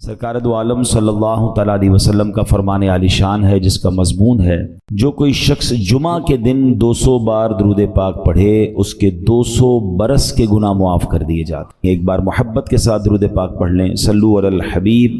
سرکار دو عالم صلی اللہ تعالیٰ علیہ وسلم کا فرمان عالی شان ہے جس کا مضمون ہے جو کوئی شخص جمعہ کے دن 200 بار درود پاک پڑھے اس کے 200 برس کے گناہ معاف کر دیے جاتے ہیں۔ ایک بار محبت کے ساتھ درود پاک پڑھ لیں، صلو علی الحبیب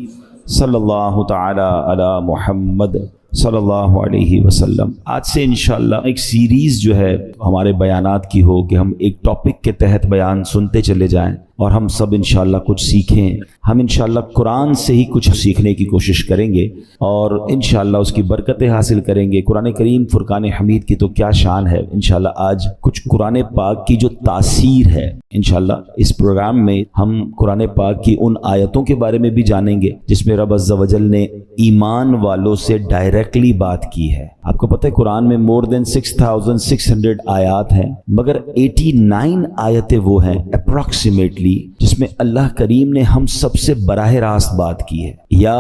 صلی اللہ تعالیٰ علی محمد صلی اللہ علیہ وسلم۔ آج سے انشاءاللہ ایک سیریز جو ہے ہمارے بیانات کی ہو کہ ہم ایک ٹاپک کے تحت بیان سنتے چلے جائیں اور ہم سب انشاءاللہ کچھ سیکھیں۔ ہم انشاءاللہ قرآن سے ہی کچھ سیکھنے کی کوشش کریں گے اور انشاءاللہ اس کی برکتیں حاصل کریں گے۔ قرآن کریم فرقان حمید کی تو کیا شان ہے۔ انشاءاللہ آج کچھ قرآن پاک کی جو تاثیر ہے، انشاءاللہ اس پروگرام میں ہم قرآن پاک کی ان آیتوں کے بارے میں بھی جانیں گے جس میں رب عز و جل نے ایمان والوں سے ڈائریکٹلی بات کی ہے۔ آپ کو پتہ ہے قرآن میں more than 6600 آیات ہیں، مگر 89 آیتیں وہ ہیں اپروکسیمیٹلی جس میں اللہ کریم نے ہم سب سے براہ راست بات کی ہے۔ یا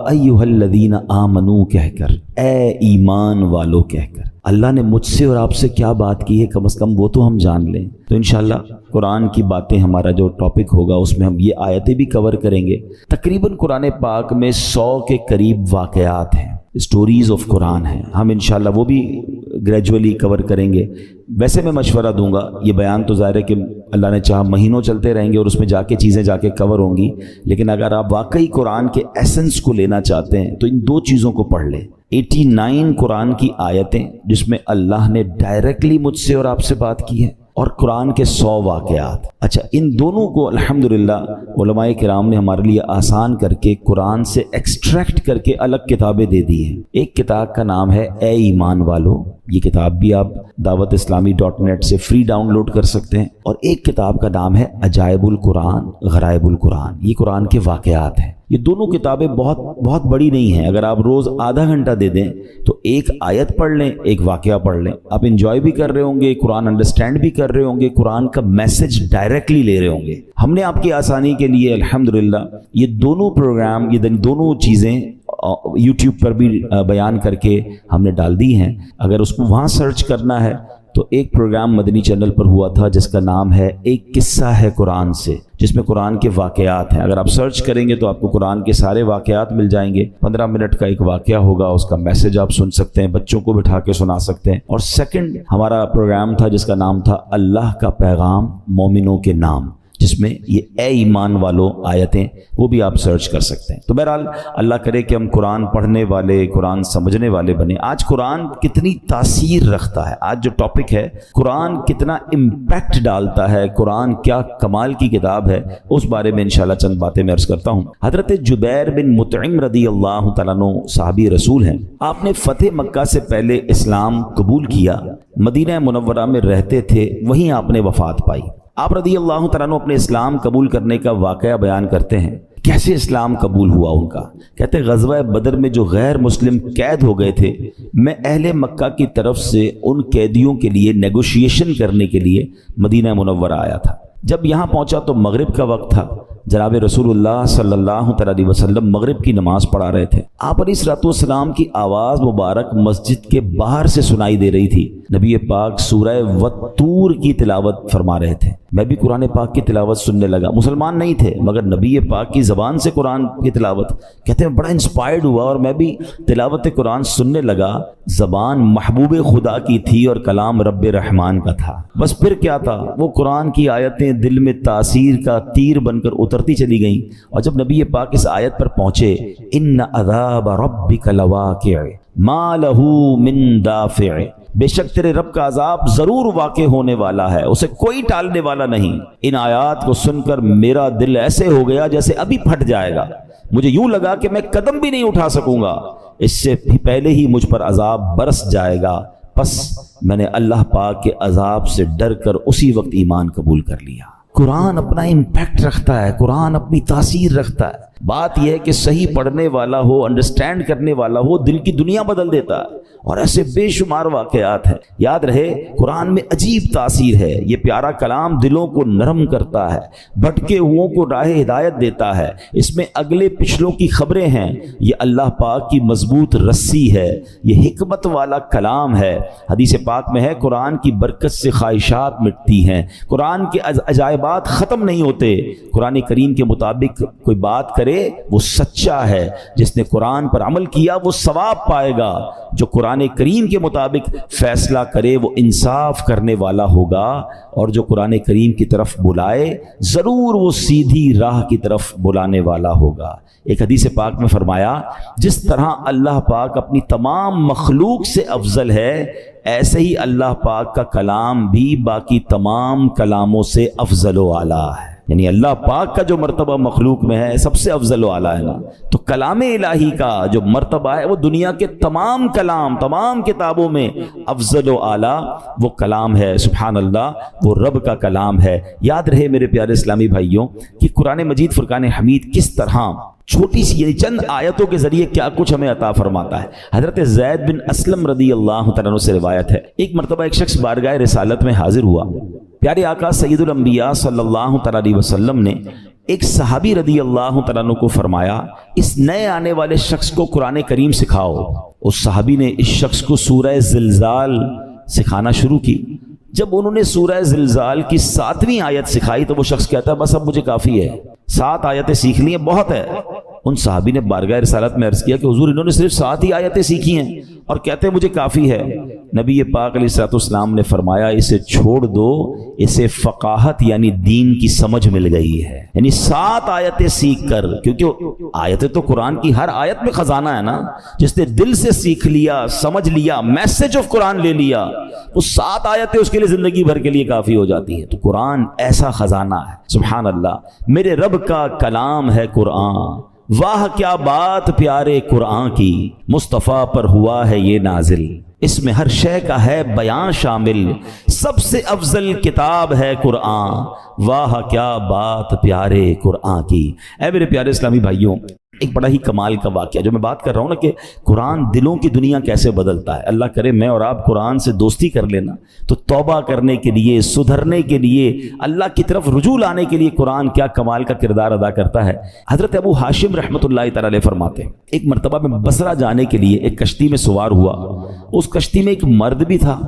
ایھا الذین آمنو کہہ کر، اے ایمان والو کہہ کر اللہ نے مجھ سے اور آپ سے کیا بات کی ہے، کم از کم وہ تو ہم جان لیں۔ تو انشاءاللہ قرآن کی باتیں ہمارا جو ٹاپک ہوگا اس میں ہم یہ آیتیں بھی کور کریں گے۔ تقریباً قرآن پاک میں 100 کے قریب واقعات ہیں، اسٹوریز آف قرآن ہیں، ہم انشاءاللہ وہ بھی گریجولی کور کریں گے۔ ویسے میں مشورہ دوں گا، یہ بیان تو ظاہر ہے کہ اللہ نے چاہا مہینوں چلتے رہیں گے اور اس میں جا کے چیزیں جا کے کور ہوں گی، لیکن اگر آپ واقعی قرآن کے ایسنس کو لینا چاہتے ہیں تو ان دو چیزوں کو پڑھ لیں۔ 89 قرآن کی آیتیں جس میں اللہ نے ڈائریکٹلی مجھ سے اور آپ سے بات کی ہے، اور قرآن کے 100 واقعات۔ اچھا، ان دونوں کو الحمدللہ علماء کرام نے ہمارے لیے آسان کر کے قرآن سے ایکسٹریکٹ کر کے الگ کتابیں دے دی ہیں۔ ایک کتاب کا نام ہے اے ایمان والو، یہ کتاب بھی آپ dawatIslami.net سے فری ڈاؤن لوڈ کر سکتے ہیں، اور ایک کتاب کا نام ہے عجائب القرآن غرائب القرآن، یہ قرآن کے واقعات ہیں۔ یہ دونوں کتابیں بہت بڑی نہیں ہیں، اگر آپ روز آدھا گھنٹہ دے دیں تو ایک آیت پڑھ لیں، ایک واقعہ پڑھ لیں، آپ انجوائے بھی کر رہے ہوں گے، قرآن انڈرسٹینڈ بھی کر رہے ہوں گے، قرآن کا میسج ڈائریکٹلی لے رہے ہوں گے۔ ہم نے آپ کی آسانی کے لیے الحمدللہ یہ دونوں پروگرام، یہ دونوں چیزیں یوٹیوب پر بھی بیان کر کے ہم نے ڈال دی ہیں۔ اگر اس کو وہاں سرچ کرنا ہے تو ایک پروگرام مدنی چینل پر ہوا تھا جس کا نام ہے ایک قصہ ہے قرآن سے، جس میں قرآن کے واقعات ہیں۔ اگر آپ سرچ کریں گے تو آپ کو قرآن کے سارے واقعات مل جائیں گے۔ 15 منٹ کا ایک واقعہ ہوگا، اس کا میسج آپ سن سکتے ہیں، بچوں کو بٹھا کے سنا سکتے ہیں۔ اور سیکنڈ ہمارا پروگرام تھا جس کا نام تھا اللہ کا پیغام مومنوں کے نام، جس میں یہ اے ایمان والو آیتیں وہ بھی آپ سرچ کر سکتے ہیں۔ تو بہرحال اللہ کرے کہ ہم قرآن پڑھنے والے، قرآن سمجھنے والے بنیں۔ آج قرآن کتنی تاثیر رکھتا ہے، آج جو ٹاپک ہے قرآن کتنا امپیکٹ ڈالتا ہے، قرآن کیا کمال کی کتاب ہے، اس بارے میں انشاءاللہ چند باتیں میں عرض کرتا ہوں۔ حضرت جبیر بن مطعم رضی اللہ تعالیٰ عنہ صحابی رسول ہیں، آپ نے فتح مکہ سے پہلے اسلام قبول کیا، مدینہ منورہ میں رہتے تھے، وہیں آپ نے وفات پائی۔ آپ رضی اللہ تعالیٰ عنہ اپنے اسلام قبول کرنے کا واقعہ بیان کرتے ہیں، کیسے اسلام قبول ہوا ان کا۔ کہتے ہیں غزوہ بدر میں جو غیر مسلم قید ہو گئے تھے، میں اہل مکہ کی طرف سے ان قیدیوں کے لیے نیگوشیشن کرنے کے لیے مدینہ منورہ آیا تھا۔ جب یہاں پہنچا تو مغرب کا وقت تھا، جناب رسول اللہ صلی اللہ علیہ وسلم مغرب کی نماز پڑھا رہے تھے۔ آپ علیہ الصلوۃ والسلام کی آواز مبارک مسجد کے باہر سے سنائی دے رہی تھی۔ نبی پاک سورہ والطور کی تلاوت فرما رہے تھے، میں بھی قرآن پاک کی تلاوت سننے لگا۔ مسلمان نہیں تھے مگر نبی پاک کی زبان سے قرآن کی تلاوت، کہتے ہیں بڑا انسپائرڈ ہوا اور میں بھی تلاوت قرآن سننے لگا۔ زبان محبوب خدا کی تھی اور کلام رب رحمان کا تھا۔ بس پھر کیا تھا، وہ قرآن کی آیتیں دل میں تاثیر کا تیر بن کر اترتی چلی گئیں، اور جب نبی پاک اس آیت پر پہنچے، ان عذاب ربک لواقع ما لہ من دافع، بے شک تیرے رب کا عذاب ضرور واقع ہونے والا ہے، اسے کوئی ٹالنے والا نہیں۔ ان آیات کو سن کر میرا دل ایسے ہو گیا جیسے ابھی پھٹ جائے گا، مجھے یوں لگا کہ میں قدم بھی نہیں اٹھا سکوں گا، اس سے پہلے ہی مجھ پر عذاب برس جائے گا۔ پس میں نے اللہ پاک کے عذاب سے ڈر کر اسی وقت ایمان قبول کر لیا۔ قرآن اپنا امپیکٹ رکھتا ہے، قرآن اپنی تاثیر رکھتا ہے۔ بات یہ ہے کہ صحیح پڑھنے والا ہو، انڈرسٹینڈ کرنے والا ہو، دل کی دنیا بدل دیتا ہے، اور ایسے بے شمار واقعات ہیں۔ یاد رہے قرآن میں عجیب تاثیر ہے، یہ پیارا کلام دلوں کو نرم کرتا ہے، بھٹکے ہوئوں کو راہ ہدایت دیتا ہے، اس میں اگلے پچھلوں کی خبریں ہیں، یہ اللہ پاک کی مضبوط رسی ہے، یہ حکمت والا کلام ہے۔ حدیث پاک میں ہے قرآن کی برکت سے خواہشات مٹتی ہیں، قرآن کے عجائبات ختم نہیں ہوتے۔ قرآن کریم کے مطابق کوئی بات کرے کرے وہ سچا ہے، جس نے قرآن پر عمل کیا وہ ثواب پائے گا، جو قرآن کریم کے مطابق فیصلہ کرے وہ انصاف کرنے والا ہوگا، اور جو قرآن کریم کی طرف بلائے ضرور وہ سیدھی راہ کی طرف بلانے والا ہوگا۔ ایک حدیث پاک میں فرمایا جس طرح اللہ پاک اپنی تمام مخلوق سے افضل ہے، ایسے ہی اللہ پاک کا کلام بھی باقی تمام کلاموں سے افضل و اعلیٰ ہے۔ یعنی اللہ پاک کا جو مرتبہ مخلوق میں ہے سب سے افضل و اعلیٰ ہے نا، تو کلام الہی کا جو مرتبہ ہے وہ دنیا کے تمام کلام، تمام کتابوں میں افضل و اعلیٰ وہ کلام ہے۔ سبحان اللہ، وہ رب کا کلام ہے۔ یاد رہے میرے پیارے اسلامی بھائیوں کہ قرآن مجید فرقان حمید کس طرح چھوٹی سی یعنی چند آیتوں کے ذریعے کیا کچھ ہمیں عطا فرماتا ہے۔ حضرت زید بن اسلم رضی اللہ تعالیٰ عنہ سے روایت ہے، ایک مرتبہ ایک شخص بارگاہ رسالت میں حاضر ہوا، پیارے آقا سید الانبیاء صلی اللہ تعالیٰ علیہ وسلم نے ایک صحابی رضی اللہ تعالیٰ عنہ کو فرمایا اس نئے آنے والے شخص کو قرآن کریم سکھاؤ۔ اس صحابی نے اس شخص کو سورہ زلزال سکھانا شروع کی۔ جب انہوں نے سورہ زلزال کی 7ویں آیت سکھائی تو وہ شخص کہتا ہے بس اب مجھے کافی ہے، 7 آیتیں سیکھ لی ہیں، بہت ہے۔ ان صحابی نے بارگاہ رسالت میں عرض کیا کہ حضور انہوں نے صرف 7 ہی آیتیں سیکھی ہیں اور کہتے ہیں مجھے کافی ہے۔ نبی پاک علیہ الصلوۃ والسلام نے فرمایا اسے چھوڑ دو، اسے فقاہت یعنی دین کی سمجھ مل گئی ہے۔ یعنی 7 آیتیں سیکھ کر، کیونکہ آیتیں تو قرآن کی ہر آیت میں خزانہ ہے نا، جس نے دل سے سیکھ لیا، سمجھ لیا، میسج آف قرآن لے لیا، وہ 7 آیتیں اس کے لیے زندگی بھر کے لیے کافی ہو جاتی ہیں۔ تو قرآن ایسا خزانہ ہے، سبحان اللہ، میرے رب کا کلام ہے قرآن، واہ کیا بات پیارے قرآن کی، مصطفیٰ پر ہوا ہے یہ نازل، اس میں ہر شے کا ہے بیان شامل، سب سے افضل کتاب ہے قرآن، واہ کیا بات پیارے قرآن کی۔ اے میرے پیارے اسلامی بھائیوں، ایک بڑا ہی کمال کا واقعہ جو میں بات کر رہا ہوں نا کہ قرآن دلوں کی دنیا کیسے بدلتا ہے۔ اللہ کرے میں اور آپ قرآن سے دوستی کر لینا تو توبہ کرنے کے لیے، سدھرنے کے لیے، اللہ کی طرف رجوع لانے کے لیے قرآن کیا کمال کا کردار ادا کرتا ہے۔ حضرت ابو ہاشم رحمۃ اللہ تعالی علیہ فرماتے ہیں ایک مرتبہ میں بصرہ جانے کے لیے ایک کشتی میں سوار ہوا، اس کشتی میں ایک مرد بھی تھا،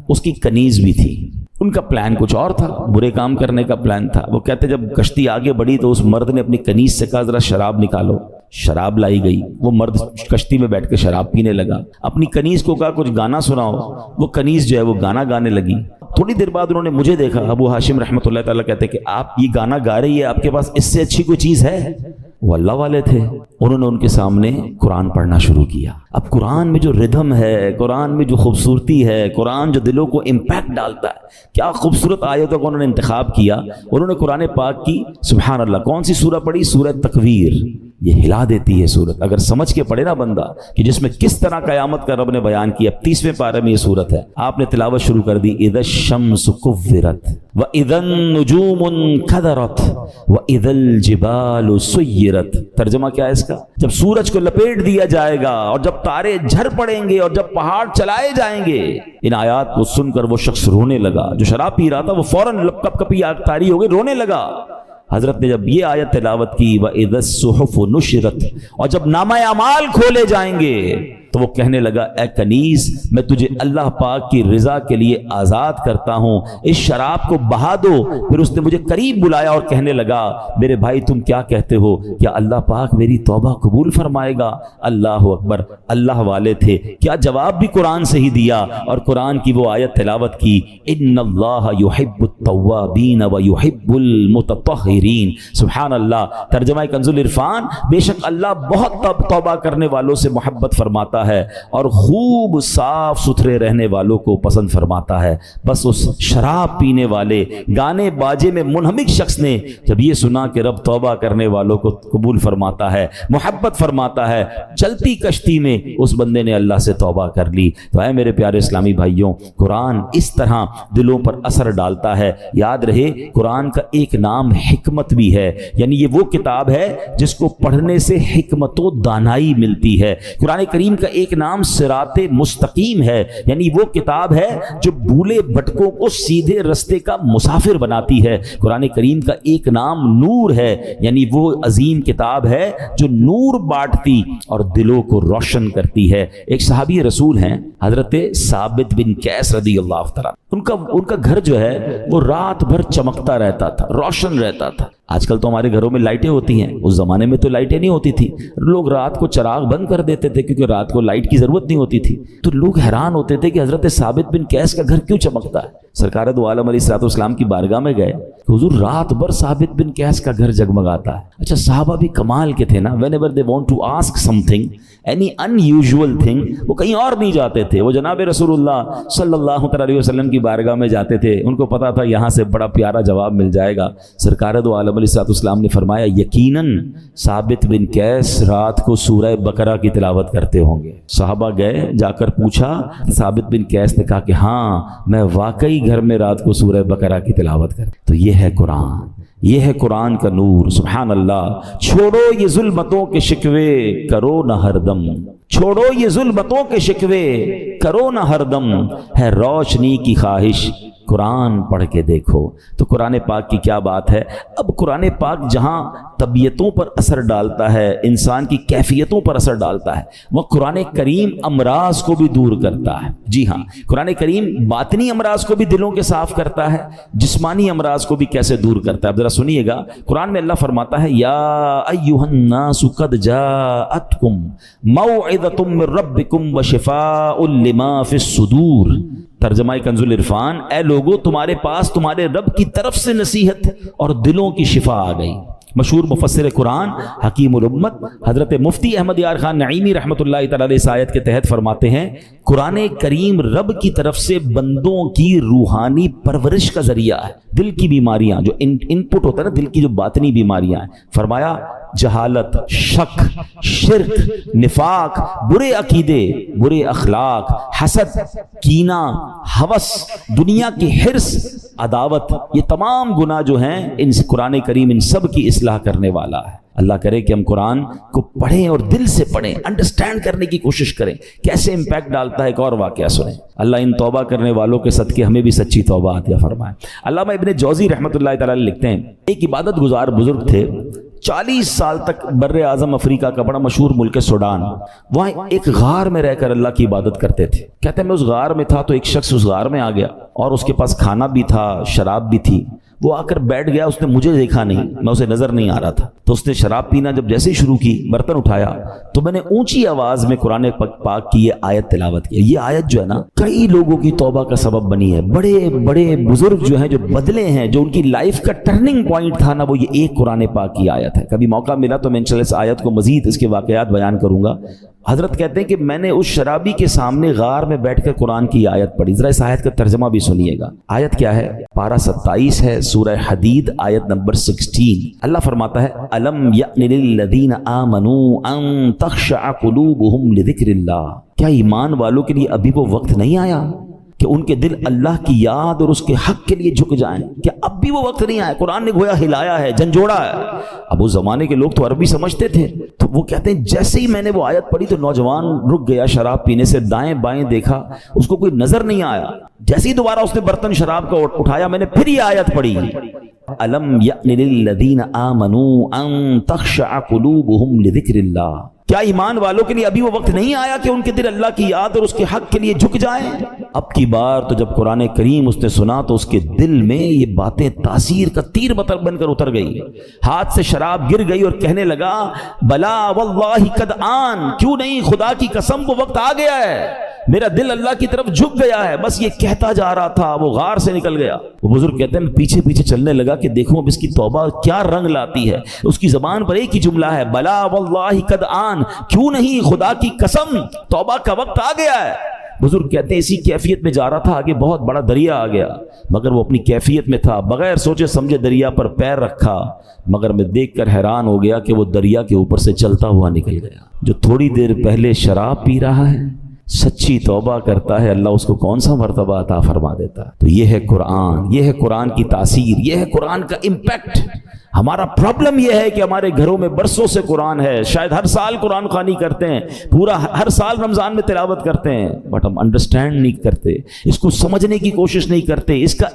اس کی کنیز بھی تھی۔ ان کا پلان کچھ اور تھا، برے کام کرنے کا پلان تھا۔ وہ کہتے جب کشتی آگے بڑھی تو اس مرد نے اپنی کنیز سے کہا ذرا شراب نکالو، شراب لائی گئی، وہ مرد کشتی میں بیٹھ کے شراب پینے لگا۔ اپنی کنیز کو کہا کچھ گانا سناؤ، وہ کنیز جو ہے وہ گانا گانے لگی۔ تھوڑی دیر بعد انہوں نے مجھے دیکھا، ابو ہاشم رحمۃ اللہ تعالیٰ کہتے کہ آپ یہ گانا گا رہی ہے، آپ کے پاس اس سے اچھی کوئی چیز ہے؟ وہ اللہ والے تھے، انہوں نے ان کے سامنے قرآن پڑھنا شروع کیا۔ اب قرآن میں جو ردھم ہے، قرآن میں جو خوبصورتی ہے، قرآن جو دلوں کو امپیکٹ ڈالتا ہے، کیا خوبصورت آیتوں کو انہوں نے انتخاب کیا۔ انہوں نے قرآن پاک کی سبحان اللہ کون سی سورہ پڑھی؟ سورہ تکویر۔ یہ ہلا دیتی ہے سورت، اگر سمجھ کے پڑھے نا بندہ کہ جس میں کس طرح قیامت کا رب نے بیان کیا۔ 30ویں پارے میں یہ سورت ہے، آپ نے تلاوت شروع کر دی، اذا الشمس کورت واذا النجوم انکدرت واذا الجبال سیرت۔ ترجمہ کیا ہے اس کا؟ جب سورج کو لپیٹ دیا جائے گا اور جب تارے جھڑ پڑیں گے اور جب پہاڑ چلائے جائیں گے۔ ان آیات کو سن کر وہ شخص رونے لگا، جو شراب پی رہا تھا وہ فوراً کپ کپی آگ طاری ہو گئی، رونے لگا۔ حضرت نے جب یہ آیت تلاوت کی وَإِذَا الصُّحُفُ نُشِرَتْ، اور جب نامہ اعمال کھولے جائیں گے تو وہ کہنے لگا اے کنیز میں تجھے اللہ پاک کی رضا کے لیے آزاد کرتا ہوں، اس شراب کو بہا دو۔ پھر اس نے مجھے قریب بلایا اور کہنے لگا میرے بھائی تم کیا کہتے ہو، کیا اللہ پاک میری توبہ قبول فرمائے گا؟ اللہ اکبر، اللہ والے تھے، کیا جواب بھی قرآن سے ہی دیا اور قرآن کی وہ آیت تلاوت کی، ان اللہ یحب التوابین ویحب المتطہرین۔ سبحان اللہ۔ ترجمہ کنز العرفان، بے شک اللہ بہت توبہ کرنے والوں سے محبت فرماتا ہے اور خوب صاف ستھرے رہنے والوں کو پسند فرماتا ہے۔ بس اس شراب پینے والے گانے باجے میں منہمک شخص نے جب یہ سنا کہ رب توبہ کرنے والوں کو قبول فرماتا ہے، محبت فرماتا ہے، چلتی کشتی میں اس بندے نے اللہ سے توبہ کر لی۔ تو اے میرے پیارے اسلامی بھائیوں، قرآن اس طرح دلوں پر اثر ڈالتا ہے۔ یاد رہے قرآن کا ایک نام حکمت بھی ہے، یعنی یہ وہ کتاب ہے جس کو پڑھنے سے حکمت و دانائی ملتی ہے۔ قرآن کریم کا ایک نام صراط مستقیم ہے، یعنی وہ کتاب ہے جو بھولے بھٹکوں کو سیدھے رستے کا مسافر بناتی ہے۔ قرآن کریم کا ایک نام نور ہے، یعنی وہ عظیم کتاب ہے جو نور بانٹتی اور دلوں کو روشن کرتی ہے۔ ایک صحابی رسول ہیں حضرت ثابت بن قیس رضی اللہ تعالیٰ، ان کا گھر جو ہے وہ رات بھر چمکتا رہتا تھا، روشن رہتا تھا۔ آج کل تو ہمارے گھروں میں لائٹیں ہوتی ہیں، اس زمانے میں تو لائٹیں نہیں ہوتی تھی، لوگ رات کو چراغ بند کر دیتے تھے کیونکہ رات کو لائٹ کی ضرورت نہیں ہوتی تھی۔ تو لوگ حیران ہوتے تھے کہ حضرت ثابت بن قیس کا گھر کیوں چمکتا ہے۔ سرکار دو عالم علیہ الصلوۃ والسلام کی بارگاہ میں گئے کہ حضور رات بھر ثابت بن قیس کا گھر جگمگاتا ہے۔ اچھا صحابہ بھی کمال کے تھے نا، whenever they want to ask something, any unusual thing, وہ کہیں اور نہیں جاتے تھے، وہ جناب رسول اللہ صلی اللہ علیہ وسلم کی بارگاہ میں جاتے تھے۔ ان کو پتا تھا یہاں سے بڑا پیارا جواب مل جائے گا۔ سرکار دو عالم علیہ الصلوۃ والسلام نے فرمایا یقیناً ثابت بن قیس رات کو سورہ بقرہ کی تلاوت کرتے ہوں گے۔ صحابہ گئے، جا کر پوچھا، ثابت بن قیس نے کہا کہ ہاں میں واقعی گھر میں رات کو سورہ بقرہ کی تلاوت کرتا۔ تو یہ ہے قرآن، یہ ہے قرآن کا نور۔ سبحان اللہ۔ چھوڑو یہ ظلمتوں کے شکوے کرو نہ ہر دم، چھوڑو یہ ظلمتوں کے شکوے کرو نہ ہر دم، ہے روشنی کی خواہش قرآن پڑھ کے دیکھو۔ تو قرآن پاک کی کیا بات ہے۔ اب قرآن پاک جہاں طبیعتوں پر اثر ڈالتا ہے، انسان کی کیفیتوں پر اثر ڈالتا ہے، وہ قرآن کریم امراض کو بھی دور کرتا ہے۔ جی ہاں، قرآن کریم باطنی امراض کو بھی دلوں کے صاف کرتا ہے، جسمانی امراض کو بھی کیسے دور کرتا ہے۔ اب ذرا سنیے گا، قرآن میں اللہ فرماتا ہے یا ایھا الناس قد جاءتکم موعظۃ من ربکم وشفاء لما فی الصدور۔ ترجمہ کنز العرفان، اے لوگو تمہارے پاس تمہارے رب کی طرف سے نصیحت اور دلوں کی شفا آ گئی۔ مشہور مفسر قرآن حکیم الامت حضرت مفتی احمد یار خان نعیمی رحمۃ اللہ تعالی علیہ اس آیت کے تحت فرماتے ہیں قرآن کریم رب کی طرف سے بندوں کی روحانی پرورش کا ذریعہ ہے۔ دل کی بیماریاں جو ان پٹ ہوتا ہے نا، دل کی جو باطنی بیماریاں ہیں، فرمایا جہالت، شک، شرک، نفاق، برے عقیدے، برے اخلاق، حسد، کینہ، ہوس، دنیا کی حرص، عداوت، یہ تمام گناہ جو ہیں ان قرآن کریم ان سب کی اصلاح کرنے والا ہے۔ اللہ کرے کہ ہم قرآن کو پڑھیں اور دل سے پڑھیں، انڈرسٹینڈ کرنے کی کوشش کریں کیسے امپیکٹ ڈالتا ہے۔ ایک اور واقعہ سنیں، اللہ ان توبہ کرنے والوں کے صدقے ہمیں بھی سچی توبہ عطا فرمائے۔ علامہ ابن جوزی رحمۃ اللہ تعالی علیہ لکھتے ہیں ایک عبادت گزار بزرگ تھے، 40 سال تک بر اعظم افریقہ کا بڑا مشہور ملک سوڈان، وہاں ایک غار میں رہ کر اللہ کی عبادت کرتے تھے۔ کہتے ہیں میں اس غار میں تھا تو ایک شخص اس غار میں آ گیا اور اس کے پاس کھانا بھی تھا، شراب بھی تھی۔ وہ آ کر بیٹھ گیا، اس نے مجھے دیکھا نہیں، میں اسے نظر نہیں آ رہا تھا، تو اس نے شراب پینا جب جیسے ہی شروع کی، برتن اٹھایا تو میں نے اونچی آواز میں قرآن پاک کی یہ آیت تلاوت کی۔ یہ آیت جو ہے نا کئی لوگوں کی توبہ کا سبب بنی ہے۔ بڑے بڑے بزرگ جو ہیں جو بدلے ہیں، جو ان کی لائف کا ٹرننگ پوائنٹ تھا نا، وہ یہ ایک قرآن پاک کی آیت ہے۔ کبھی موقع ملا تو میں انشاءاللہ اس آیت کو مزید اس کے واقعات بیان کروں گا۔ حضرت کہتے ہیں کہ میں نے اس شرابی کے سامنے غار میں بیٹھ کر قرآن کی آیت پڑھی۔ ذرا اس آیت کا ترجمہ بھی سنیے گا۔ آیت کیا ہے؟ پارہ 27 ہے، سورہ حدید، آیت نمبر 16۔ اللہ فرماتا ہے الم یأن للذین آمنوا ان تخشع قلوبہم لذکر اللہ۔ کیا ایمان والوں کے لیے ابھی وہ وقت نہیں آیا کہ ان کے دل اللہ کی یاد اور اس کے حق کے لیے جھک جائیں؟ کیا اب بھی وہ وقت نہیں آیا؟ قرآن نے گویا ہلایا ہے، جھنجھوڑا ہے۔ اب اس زمانے کے لوگ تو عربی سمجھتے تھے، تو وہ کہتے ہیں جیسے ہی میں نے وہ آیت پڑھی تو نوجوان رک گیا شراب پینے سے، دائیں بائیں دیکھا، اس کو کوئی نظر نہیں آیا۔ جیسے ہی دوبارہ اس نے برتن شراب کا اٹھایا، میں نے پھر یہ آیت پڑھی الم یأن للذین آمنوا ان تخشع قلوبہم لذکر اللہ۔ کیا ایمان والوں کے لیے ابھی وہ وقت نہیں آیا کہ ان کے دل اللہ کی یاد اور اس کے حق کے لیے جھک جائیں؟ اب کی بار تو جب قرآن کریم اس نے سنا تو اس کے دل میں یہ باتیں تاثیر کا تیر بن کر اتر گئی، ہاتھ سے شراب گر گئی اور کہنے لگا بلا واللہ قد آن، کیوں نہیں، خدا کی قسم وہ وقت آ گیا ہے، میرا دل اللہ کی طرف جھک گیا ہے۔ بس یہ کہتا جا رہا تھا، وہ غار سے نکل گیا۔ وہ بزرگ کہتے ہیں پیچھے پیچھے چلنے لگا کہ دیکھوں اب اس کی توبہ کیا رنگ لاتی ہے۔ اس کی زبان پر ایک ہی جملہ ہے بلا واللہ قد آن، کیوں نہیں، خدا کی قسم توبہ کا وقت آ گیا ہے۔ بزرگ کہتے ہیں اسی کیفیت میں جا رہا تھا، آگے بہت بڑا دریا آ گیا، مگر وہ اپنی کیفیت میں تھا، بغیر سوچے سمجھے دریا پر پیر رکھا، مگر میں دیکھ کر حیران ہو گیا کہ وہ دریا کے اوپر سے چلتا ہوا نکل گیا۔ جو تھوڑی دیر پہلے شراب پی رہا ہے، سچی توبہ کرتا ہے، اللہ اس کو کون سا مرتبہ عطا فرما دیتا ہے۔ تو یہ ہے قرآن، یہ ہے قرآن کی تاثیر، یہ ہے قرآن کا امپیکٹ۔ ہمارا پرابلم یہ ہے کہ ہمارے گھروں میں برسوں سے قرآن ہے، شاید ہر سال قرآن خوانی کرتے ہیں، پورا ہر سال رمضان میں تلاوت کرتے ہیں، بٹ ہم انڈرسٹینڈ نہیں کرتے، اس کو سمجھنے کی کوشش نہیں کرتے، اس کا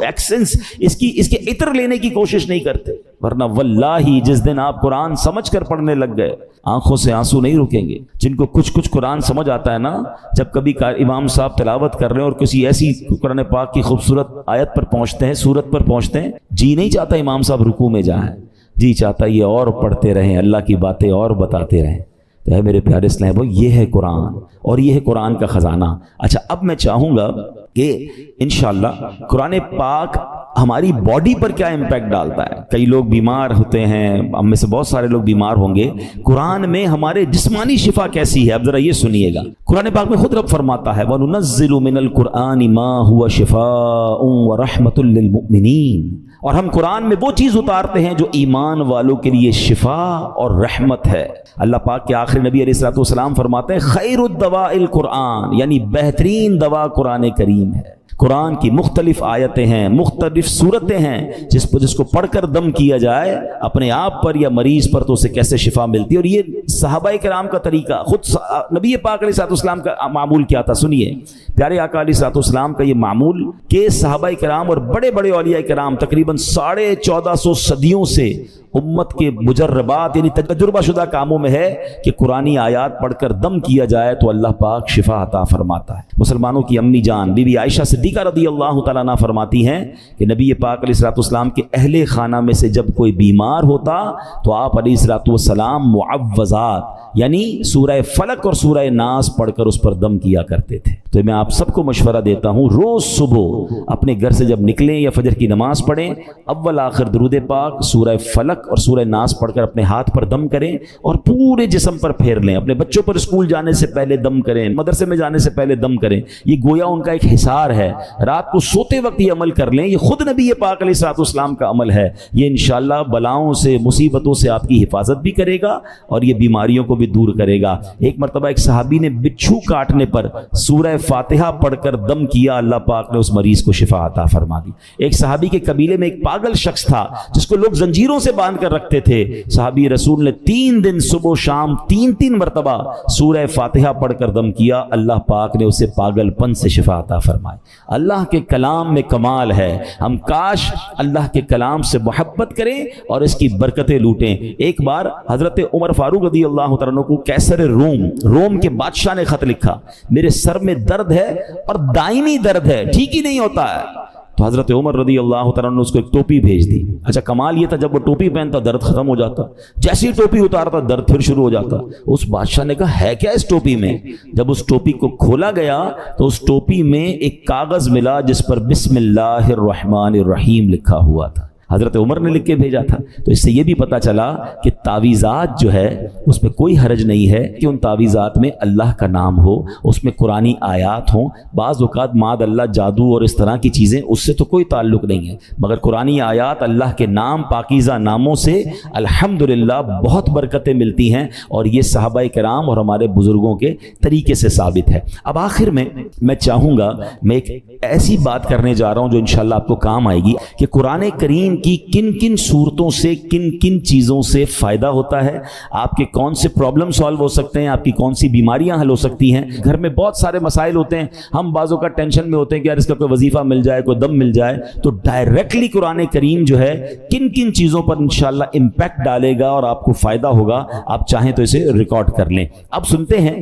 ایکسنس، اس کے عطر لینے کی کوشش نہیں کرتے۔ ورنہ واللہ جس دن آپ قرآن سمجھ کر پڑھنے لگ گئے آنکھوں سے آنسو نہیں رکیں گے۔ جن کو کچھ قرآن سمجھ آتا ہے نا، جب کبھی امام صاحب تلاوت کر رہے ہیں اور کسی ایسی قرآن پاک کی خوبصورت آیت پر پہنچتے ہیں، سورت پر پہنچتے ہیں، جی نہیں چاہتا امام صاحب رکوع میں جائیں، جی چاہتا یہ اور پڑھتے رہیں، اللہ کی باتیں اور بتاتے رہیں۔ تو ہے میرے پیارے اسلام بھائی، یہ ہے قرآن اور یہ ہے قرآن کا خزانہ۔ اچھا، اب میں چاہوں گا کہ انشاءاللہ قرآن پاک ہماری باڈی پر کیا امپیکٹ ڈالتا ہے۔ کئی لوگ بیمار ہوتے ہیں، ہم میں سے بہت سارے لوگ بیمار ہوں گے، قرآن میں ہمارے جسمانی شفا کیسی ہے؟ اب ذرا یہ سنیے گا، قرآن پاک میں خود رب فرماتا ہے وَنُنَزِّلُ مِنَ الْقُرْآنِ مَا هُوَ شِفَاءٌ وَرَحْمَةٌ لِّلْمُؤْمِنِينَ، اور ہم قرآن میں وہ چیز اتارتے ہیں جو ایمان والوں کے لیے شفا اور رحمت ہے۔ اللہ پاک کے آخری نبی علیہ الصلوۃ والسلام فرماتے ہیں خیر الدواء القرآن، یعنی بہترین دوا قرآن کریم ہے۔ قرآن کی مختلف آیتیں ہیں، مختلف صورتیں ہیں، جس کو پڑھ کر دم کیا جائے اپنے آپ پر یا مریض پر تو اسے کیسے شفا ملتی ہے۔ اور یہ صحابہ کرام کا طریقہ، خود نبی پاک علیہ الصلوۃ والسلام کا معمول کیا تھا، سنیے پیارے آقا علیہ الصلوۃ والسلام کا یہ معمول کہ صحابہ کرام اور بڑے بڑے اولیاء کرام تقریباً 1450 صدیوں سے امت کے مجربات یعنی تجربہ شدہ کاموں میں ہے کہ قرآنی آیات پڑھ کر دم کیا جائے تو اللہ پاک شفا عطا فرماتا ہے۔ مسلمانوں کی امی جان بی بی عائشہ صدیقہ رضی اللہ تعالیٰ عنہ فرماتی ہیں کہ نبی پاک علیہ الصلوۃ والسلام کے اہل خانہ میں سے جب کوئی بیمار ہوتا تو آپ علیہ الصلوۃ والسلام معوذات یعنی سورہ فلق اور سورہ ناس پڑھ کر اس پر دم کیا کرتے تھے۔ تو میں آپ سب کو مشورہ دیتا ہوں، روز صبح اپنے گھر سے جب نکلیں یا فجر کی نماز پڑھیں، اول آخر درود پاک، سورہ فلق اور سورہ ناس پڑھ کر اپنے ہاتھ پر دم کریں اور پورے جسم پر پھیر لیں۔ اپنے بچوں پر اسکول جانے سے پہلے دم کریں، مدرسے میں جانے سے پہلے دم کریں، یہ گویا ان کا ایک حصار ہے۔ رات کو سوتے وقت یہ عمل کر لیں، یہ خود نبی پاک علیہ الصلوۃ والسلام کا عمل ہے۔ یہ انشاءاللہ بلاؤں سے مصیبتوں سے آپ کی حفاظت بھی کرے گا اور یہ بیماریوں کو بھی دور کرے گا۔ ایک مرتبہ ایک صحابی نے بچھو کاٹنے پر سورہ فاتحہ پڑھ کر دم کیا، اللہ پاک نے اس مریض کو شفا عطا فرما دی۔ ایک صحابی کے قبیلے میں ایک پاگل شخص تھا جس کو لوگ زنجیروں سے باندھ کر رکھتے تھے، صحابی رسول نے 3 دن صبح و شام 3 مرتبہ سورہ فاتحہ پڑھ کر دم کیا، اللہ پاک نے اسے پاگل پن سے شفا عطا فرمائی۔ اللہ کے کلام میں کمال ہے، ہم کاش اللہ کے کلام سے محبت کریں اور اس کی برکتیں لوٹیں۔ ایک بار حضرت عمر فاروق رضی اللہ تعالیٰ عنہ کو کیسر روم کے بادشاہ نے خط لکھا، میرے سر میں درد ہے اور دائمی درد ہے، ٹھیک ہی نہیں ہوتا ہے۔ تو حضرت عمر رضی اللہ تعالیٰ نے اس کو ایک ٹوپی بھیج دی۔ اچھا کمال یہ تھا جب وہ ٹوپی پہنتا درد ختم ہو جاتا، جیسی ٹوپی اتارتا درد پھر شروع ہو جاتا۔ اس بادشاہ نے کہا ہے کیا اس ٹوپی میں؟ جب اس ٹوپی کو کھولا گیا تو اس ٹوپی میں ایک کاغذ ملا جس پر بسم اللہ الرحمن الرحیم لکھا ہوا تھا، حضرت عمر نے لکھ کے بھیجا تھا۔ تو اس سے یہ بھی پتا چلا کہ تعویذات جو ہے اس میں کوئی حرج نہیں ہے کہ ان تعویذات میں اللہ کا نام ہو، اس میں قرآنی آیات ہوں۔ بعض اوقات ماد اللہ جادو اور اس طرح کی چیزیں، اس سے تو کوئی تعلق نہیں ہے، مگر قرآنی آیات اللہ کے نام پاکیزہ ناموں سے الحمدللہ بہت برکتیں ملتی ہیں، اور یہ صحابہ کرام اور ہمارے بزرگوں کے طریقے سے ثابت ہے۔ اب آخر میں چاہوں گا، میں ایک ایسی بات کرنے جا رہا ہوں جو انشاءاللہ آپ کو کام آئے گی کہ قرآن کریم کی کن کن صورتوں سے کن کن چیزوں سے فائدہ ہوتا ہے، آپ کے کون سے پرابلم سالو ہو سکتے ہیں، آپ کی کون سی بیماریاں حل ہو سکتی ہیں۔ گھر میں بہت سارے مسائل ہوتے ہیں، ہم بعضوں کا ٹینشن میں ہوتے ہیں کہ یار اس کا کوئی وظیفہ مل جائے، کوئی دم مل جائے، تو ڈائریکٹلی قرآن کریم جو ہے کن کن چیزوں پر انشاءاللہ امپیکٹ ڈالے گا اور آپ کو فائدہ ہوگا، آپ چاہیں تو اسے ریکارڈ کر لیں۔ اب سنتے ہیں،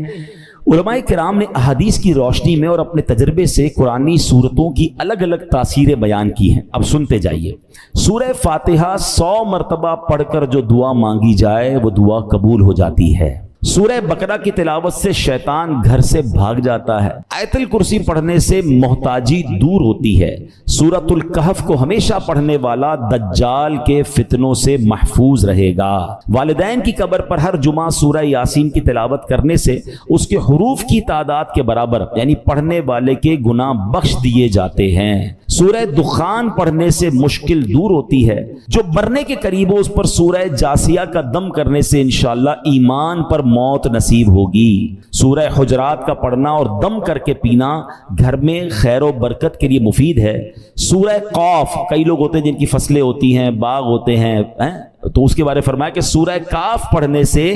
علماء کرام نے احادیث کی روشنی میں اور اپنے تجربے سے قرآنی سورتوں کی الگ الگ تاثیریں بیان کی ہیں۔ اب سنتے جائیے۔ سورہ فاتحہ 100 مرتبہ پڑھ کر جو دعا مانگی جائے وہ دعا قبول ہو جاتی ہے۔ سورہ بقرہ کی تلاوت سے شیطان گھر سے بھاگ جاتا ہے۔ آیت الکرسی پڑھنے سے محتاجی دور ہوتی ہے۔ سورۃ الکہف کو ہمیشہ پڑھنے والا دجال کے فتنوں سے محفوظ رہے گا۔ والدین کی قبر پر ہر جمعہ سورہ یاسین کی تلاوت کرنے سے اس کے حروف کی تعداد کے برابر یعنی پڑھنے والے کے گناہ بخش دیے جاتے ہیں۔ سورہ دخان پڑھنے سے مشکل دور ہوتی ہے۔ جو مرنے کے قریب ہو اس پر سورہ جاسیہ کا دم کرنے سے انشاءاللہ ایمان پر موت نصیب ہوگی۔ سورہ حجرات کا پڑھنا اور دم کر کے پینا گھر میں خیر و برکت کے لیے مفید ہے۔ سورہ قاف، کئی لوگ ہوتے ہیں جن کی فصلیں ہوتی ہیں، باغ ہوتے ہیں، تو اس کے بارے میں فرمایا کہ سورہ کاف پڑھنے سے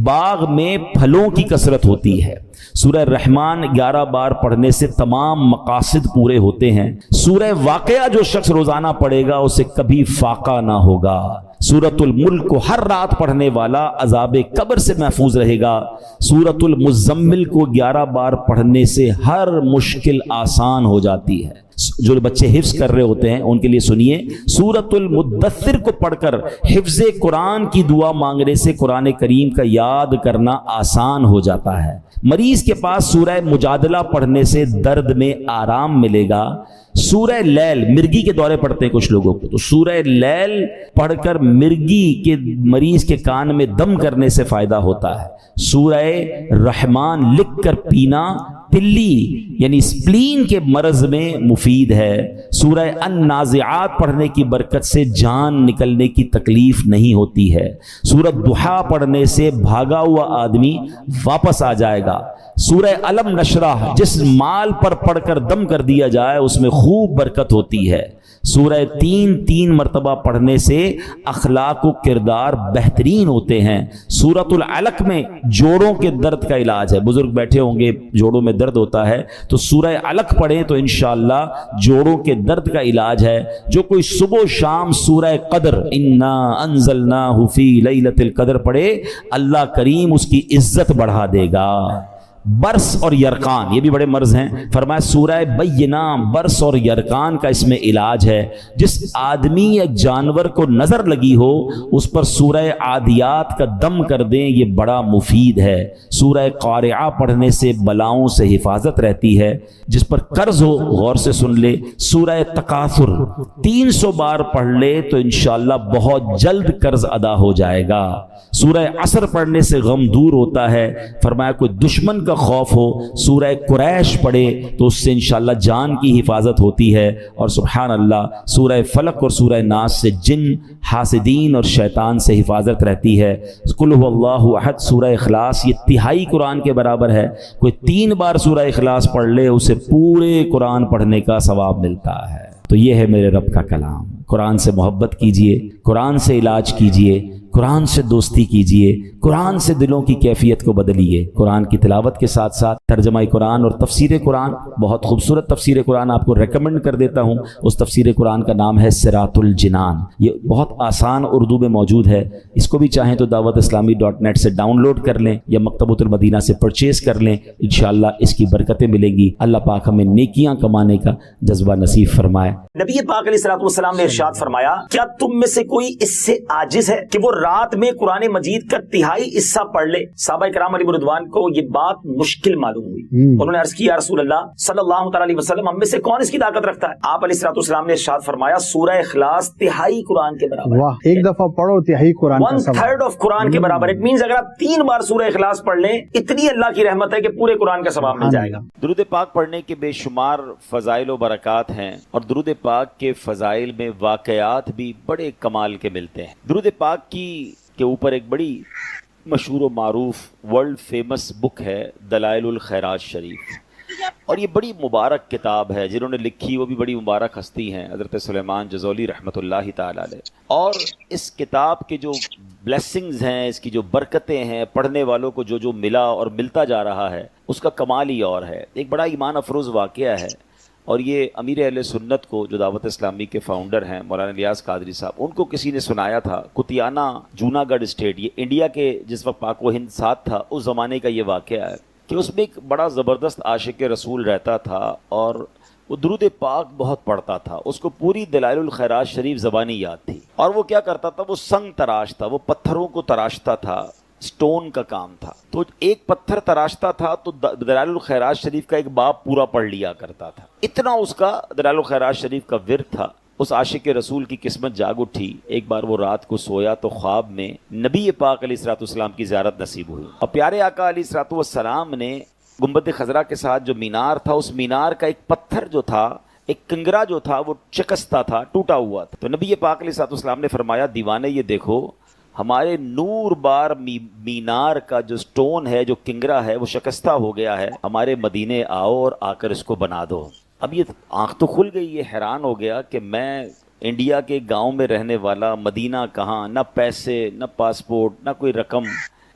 باغ میں پھلوں کی کثرت ہوتی ہے، سورہ رحمان 11 بار پڑھنے سے تمام مقاصد پورے ہوتے ہیں، سورہ واقعہ جو شخص روزانہ پڑھے گا اسے کبھی فاقہ نہ ہوگا، سورۃ الملک کو ہر رات پڑھنے والا عذاب قبر سے محفوظ رہے گا، سورۃ المزمل کو 11 بار پڑھنے سے ہر مشکل آسان ہو جاتی ہے۔ جو بچے حفظ کر رہے ہوتے ہیں ان کے لیے سنیے، سورۃ المدثر کو پڑھ کر حفظ قرآن کی دعا مانگنے سے قرآن کریم کا یاد کرنا آسان ہو جاتا ہے۔ مریض کے پاس سورہ مجادلہ پڑھنے سے درد میں آرام ملے گا۔ سورہ لیل، مرگی کے دورے پڑھتے ہیں کچھ لوگوں کو، تو سورہ لیل پڑھ کر مرگی کے مریض کے کان میں دم کرنے سے فائدہ ہوتا ہے۔ سورہ رحمان لکھ کر پینا پلی یعنی سپلین کے مرض میں مفید ہے۔ سورہ النازعات پڑھنے کی برکت سے جان نکلنے کی تکلیف نہیں ہوتی ہے۔ سورۃ ضحیٰ پڑھنے سے بھاگا ہوا آدمی واپس آ جائے گا۔ سورہ علم نشرح جس مال پر پڑھ کر دم کر دیا جائے اس میں خوب برکت ہوتی ہے۔ سورہ 3 مرتبہ پڑھنے سے اخلاق و کردار بہترین ہوتے ہیں۔ سورۃ العلق میں جوڑوں کے درد کا علاج ہے، بزرگ بیٹھے ہوں گے جوڑوں میں درد ہوتا ہے تو سورہ علق پڑھیں تو انشاءاللہ جوڑوں کے درد کا علاج ہے۔ جو کوئی صبح و شام سورہ قدر انا انزلناہ فی لیلۃ القدر پڑھے اللہ کریم اس کی عزت بڑھا دے گا۔ برس اور یرقان یہ بھی بڑے مرض ہیں، فرمایا سورہ بینہ برس اور یرقان کا اس میں علاج ہے۔ جس آدمی یا جانور کو نظر لگی ہو اس پر سورہ عادیات کا دم کر دیں، یہ بڑا مفید ہے۔ سورہ قارعہ پڑھنے سے بلاؤں سے حفاظت رہتی ہے۔ جس پر قرض ہو غور سے سن لے، سورہ تکاثر 300 بار پڑھ لے تو انشاءاللہ بہت جلد قرض ادا ہو جائے گا۔ سورہ عصر پڑھنے سے غم دور ہوتا ہے۔ فرمایا کوئی دشمن کا خوف ہو سورہ قریش پڑھے تو اس سے انشاءاللہ جان کی حفاظت ہوتی ہے۔ اور سبحان اللہ سورہ فلق اور سورہ ناس سے جن، حاسدین اور شیطان سے حفاظت رہتی ہے۔ قل هو اللہ احد سورہ اخلاص یہ تہائی قرآن کے برابر ہے، کوئی 3 بار سورہ اخلاص پڑھ لے اسے پورے قرآن پڑھنے کا ثواب ملتا ہے۔ تو یہ ہے میرے رب کا کلام، قرآن سے محبت کیجئے، قرآن سے علاج کیجئے، قرآن سے دوستی کیجئے، قرآن سے دلوں کی کیفیت کو بدلیے۔ قرآن کی تلاوت کے ساتھ ساتھ ترجمہ قرآن اور تفسیر قرآن، بہت خوبصورت تفسیر قرآن آپ کو ریکمنڈ کر دیتا ہوں۔ اس تفسیر قرآن کا نام ہے صراط الجنان، یہ بہت آسان اردو میں موجود ہے، اس کو بھی چاہیں تو dawatIslami.net سے ڈاؤن لوڈ کر لیں یا مکتبۃ المدینہ سے پرچیز کر لیں، انشاءاللہ اس کی برکتیں ملیں گی۔ اللہ پاک ہمیں نیکیاں کمانے کا جذبہ نصیب فرمائے۔ نبی پاک علیہ الصلوۃ والسلام نے ارشاد فرمایا، کیا تم میں سے کوئی اس سے عاجز ہے کہ وہ رات میں قرآن مجید کا تہائی حصہ پڑھ لے؟ صحابہ کرام علیہ رضوان کو یہ بات مشکل معلوم ہوئی، انہوں نے عرض کی یا رسول اللہ صلی اللہ تعالی علیہ وسلم ہم میں سے کون اس کی طاقت رکھتا ہے؟ آپ علیہ الصلوۃ والسلام نے ارشاد فرمایا سورہ اخلاص تہائی قرآن کے برابر ہے۔ ایک دفعہ پڑھو تہائی قرآن، 1/3 آف قرآن کے برابر۔ اٹ مینز اگر آپ 3 بار سورہ اخلاص پڑھ لیں اتنی اللہ کی رحمت ہے کہ پورے قرآن کا ثواب مل جائے گا۔ درود پاک پڑھنے کے بے شمار فضائل و برکات ہیں، اور درود پاک کے فضائل میں واقعات بھی بڑے کمال کے ملتے ہیں۔ درود پاک کے اوپر ایک بڑی مشہور و معروف ورلڈ فیمس بک ہے دلائل الخیرات شریف، اور یہ بڑی مبارک کتاب ہے، جنہوں نے لکھی وہ بھی بڑی مبارک ہستی ہیں، حضرت سلیمان جزولی رحمۃ اللہ تعالی علیہ۔ اور اس کتاب کے جو بلیسنگز ہیں، اس کی جو برکتیں ہیں، پڑھنے والوں کو جو ملا اور ملتا جا رہا ہے اس کا کمال ہی اور ہے۔ ایک بڑا ایمان افروز واقعہ ہے، اور یہ امیر اہل سنت کو جو دعوت اسلامی کے فاؤنڈر ہیں مولانا الیاس قادری صاحب، ان کو کسی نے سنایا تھا۔ کتیانہ جوناگڑھ اسٹیٹ، یہ انڈیا کے جس وقت پاک و ہند ساتھ تھا اس زمانے کا یہ واقعہ ہے کہ اس میں ایک بڑا زبردست عاشق رسول رہتا تھا، اور وہ درود پاک بہت پڑھتا تھا، اس کو پوری دلائل الخیرات شریف زبانی یاد تھی، اور وہ کیا کرتا تھا، وہ سنگ تراش تھا، وہ پتھروں کو تراشتا تھا، سٹون کا کام تھا، تو ایک پتھر تراشتا تھا تو دلائل الخیرات شریف کا ایک باب پورا پڑھ لیا کرتا تھا، اتنا اس کا دلائل الخیرات شریف کا ورد تھا۔ اس عاشق رسول کی قسمت جاگ اٹھی، ایک بار وہ رات کو سویا تو خواب میں نبی پاک علیہ الصلوۃ والسلام کی زیارت نصیب ہوئی، اور پیارے آقا علیہ الصلوۃ والسلام نے گنبد خضرا کے ساتھ جو مینار تھا، اس مینار کا ایک پتھر جو تھا، ایک کنگرا جو تھا وہ شکستہ تھا، ٹوٹا ہوا تھا، تو نبی پاک علیہ الصلوۃ والسلام نے فرمایا دیوانے یہ دیکھو، ہمارے نور بار مینار کا جو سٹون ہے، جو کنگرا ہے وہ شکستہ ہو گیا ہے، ہمارے مدینے آؤ اور آ کر اس کو بنا دو۔ اب یہ آنکھ تو کھل گئی، یہ حیران ہو گیا کہ میں انڈیا کے گاؤں میں رہنے والا مدینہ کہاں، نہ پیسے نہ پاسپورٹ نہ کوئی رقم،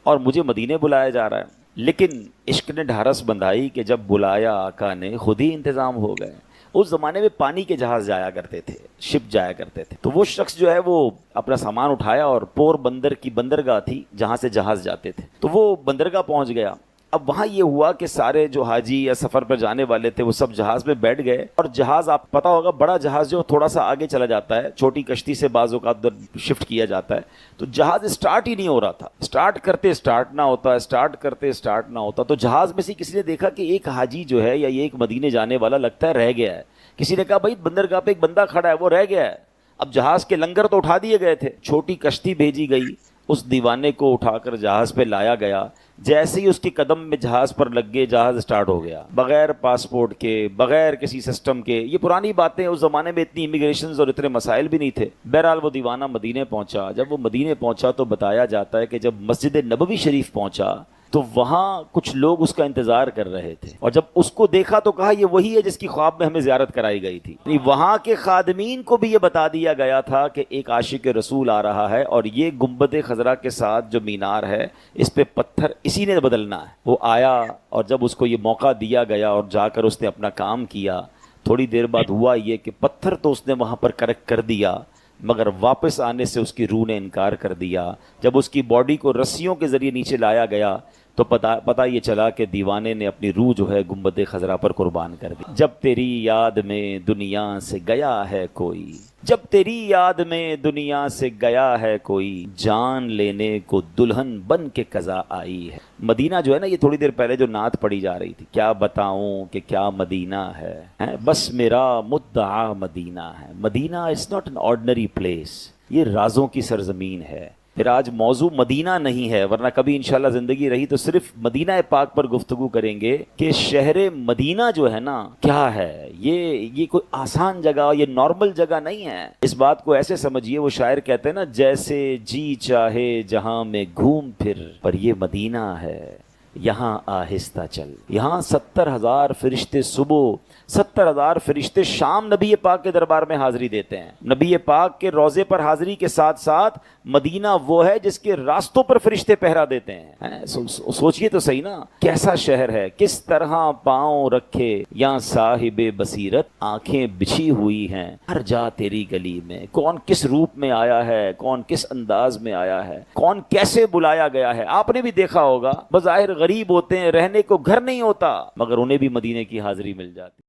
اور مجھے مدینے بلایا جا رہا ہے۔ لیکن عشق نے ڈھارس بندھائی کہ جب بلایا آقا نے خود ہی انتظام ہو گئے۔ اس زمانے میں پانی کے جہاز جایا کرتے تھے، شپ جایا کرتے تھے، تو وہ شخص جو ہے وہ اپنا سامان اٹھایا اور پور بندر کی بندرگاہ تھی جہاں سے جہاز جاتے تھے، تو وہ بندرگاہ پہنچ گیا۔ اب وہاں یہ ہوا کہ سارے جو حاجی یا سفر پر جانے والے تھے وہ سب جہاز میں بیٹھ گئے، اور جہاز آپ پتہ ہوگا بڑا جہاز جو تھوڑا سا آگے چلا جاتا ہے، چھوٹی کشتی سے بعض اوقات ادھر شفٹ کیا جاتا ہے، تو جہاز اسٹارٹ ہی نہیں ہو رہا تھا، اسٹارٹ کرتے اسٹارٹ نہ ہوتا، اسٹارٹ کرتے اسٹارٹ نہ ہوتا، تو جہاز میں سے کسی نے دیکھا کہ ایک حاجی جو ہے یا یہ ایک مدینے جانے والا لگتا ہے رہ گیا ہے۔ کسی نے کہا بھائی بندرگاہ پہ ایک بندہ کھڑا ہے وہ رہ گیا ہے۔ اب جہاز کے لنگر تو اٹھا دیے گئے تھے، چھوٹی کشتی بھیجی گئی، اس دیوانے کو اٹھا کر جہاز پہ لایا گیا۔ جیسے ہی اس کے قدم میں جہاز پر لگ گئے، جہاز اسٹارٹ ہو گیا، بغیر پاسپورٹ کے، بغیر کسی سسٹم کے۔ یہ پرانی باتیں، اس زمانے میں اتنی امیگریشنز اور اتنے مسائل بھی نہیں تھے۔ بہرحال وہ دیوانہ مدینے پہنچا۔ جب وہ مدینے پہنچا تو بتایا جاتا ہے کہ جب مسجد نبوی شریف پہنچا تو وہاں کچھ لوگ اس کا انتظار کر رہے تھے، اور جب اس کو دیکھا تو کہا یہ وہی ہے جس کی خواب میں ہمیں زیارت کرائی گئی تھی۔ وہاں کے خادمین کو بھی یہ بتا دیا گیا تھا کہ ایک عاشق رسول آ رہا ہے، اور یہ گنبد خضرا کے ساتھ جو مینار ہے اس پہ پتھر اسی نے بدلنا ہے۔ وہ آیا، اور جب اس کو یہ موقع دیا گیا اور جا کر اس نے اپنا کام کیا، تھوڑی دیر بعد ہوا یہ کہ پتھر تو اس نے وہاں پر کریکٹ کر دیا، مگر واپس آنے سے اس کی روح نے انکار کر دیا۔ جب اس کی باڈی کو رسیوں کے ذریعے نیچے لایا گیا تو پتہ یہ چلا کہ دیوانے نے اپنی روح جو ہے گنبد خضرا پر قربان کر دی۔ جب تیری یاد میں دنیا سے گیا ہے کوئی، جب تیری یاد میں دنیا سے گیا ہے کوئی، جان لینے کو دلہن بن کے قضا آئی ہے۔ مدینہ جو ہے نا، یہ تھوڑی دیر پہلے جو نعت پڑھی جا رہی تھی، کیا بتاؤں کہ کیا مدینہ ہے، بس میرا مدعا مدینہ ہے۔ Medina is not an ordinary place, یہ رازوں کی سرزمین ہے۔ پھر آج موضوع مدینہ نہیں ہے، ورنہ کبھی انشاءاللہ زندگی رہی تو صرف مدینہ پاک پر گفتگو کریں گے کہ شہر مدینہ جو ہے نا کیا ہے۔ یہ کوئی آسان جگہ، یہ نارمل جگہ نہیں ہے۔ اس بات کو ایسے سمجھیے، وہ شاعر کہتے ہیں نا، جیسے جی چاہے جہاں میں گھوم پھر، پر یہ مدینہ ہے یہاں آہستہ چل۔ یہاں 70,000 فرشتے صبح، 70,000 فرشتے شام نبی پاک کے دربار میں حاضری دیتے ہیں۔ نبی پاک کے روضے پر حاضری کے ساتھ ساتھ مدینہ وہ ہے جس کے راستوں پر فرشتے پہرا دیتے ہیں۔ سوچئے تو صحیح نا، کیسا شہر ہے، کس طرح پاؤں رکھے یا صاحب بصیرت، آنکھیں بچھی ہوئی ہیں ہر جا تیری گلی میں۔ کون کس روپ میں آیا ہے، کون کس انداز میں آیا ہے، کون کیسے بلایا گیا ہے۔ آپ نے بھی دیکھا ہوگا، بظاہر غریب ہوتے ہیں، رہنے کو گھر نہیں ہوتا، مگر انہیں بھی مدینے کی حاضری مل جاتی۔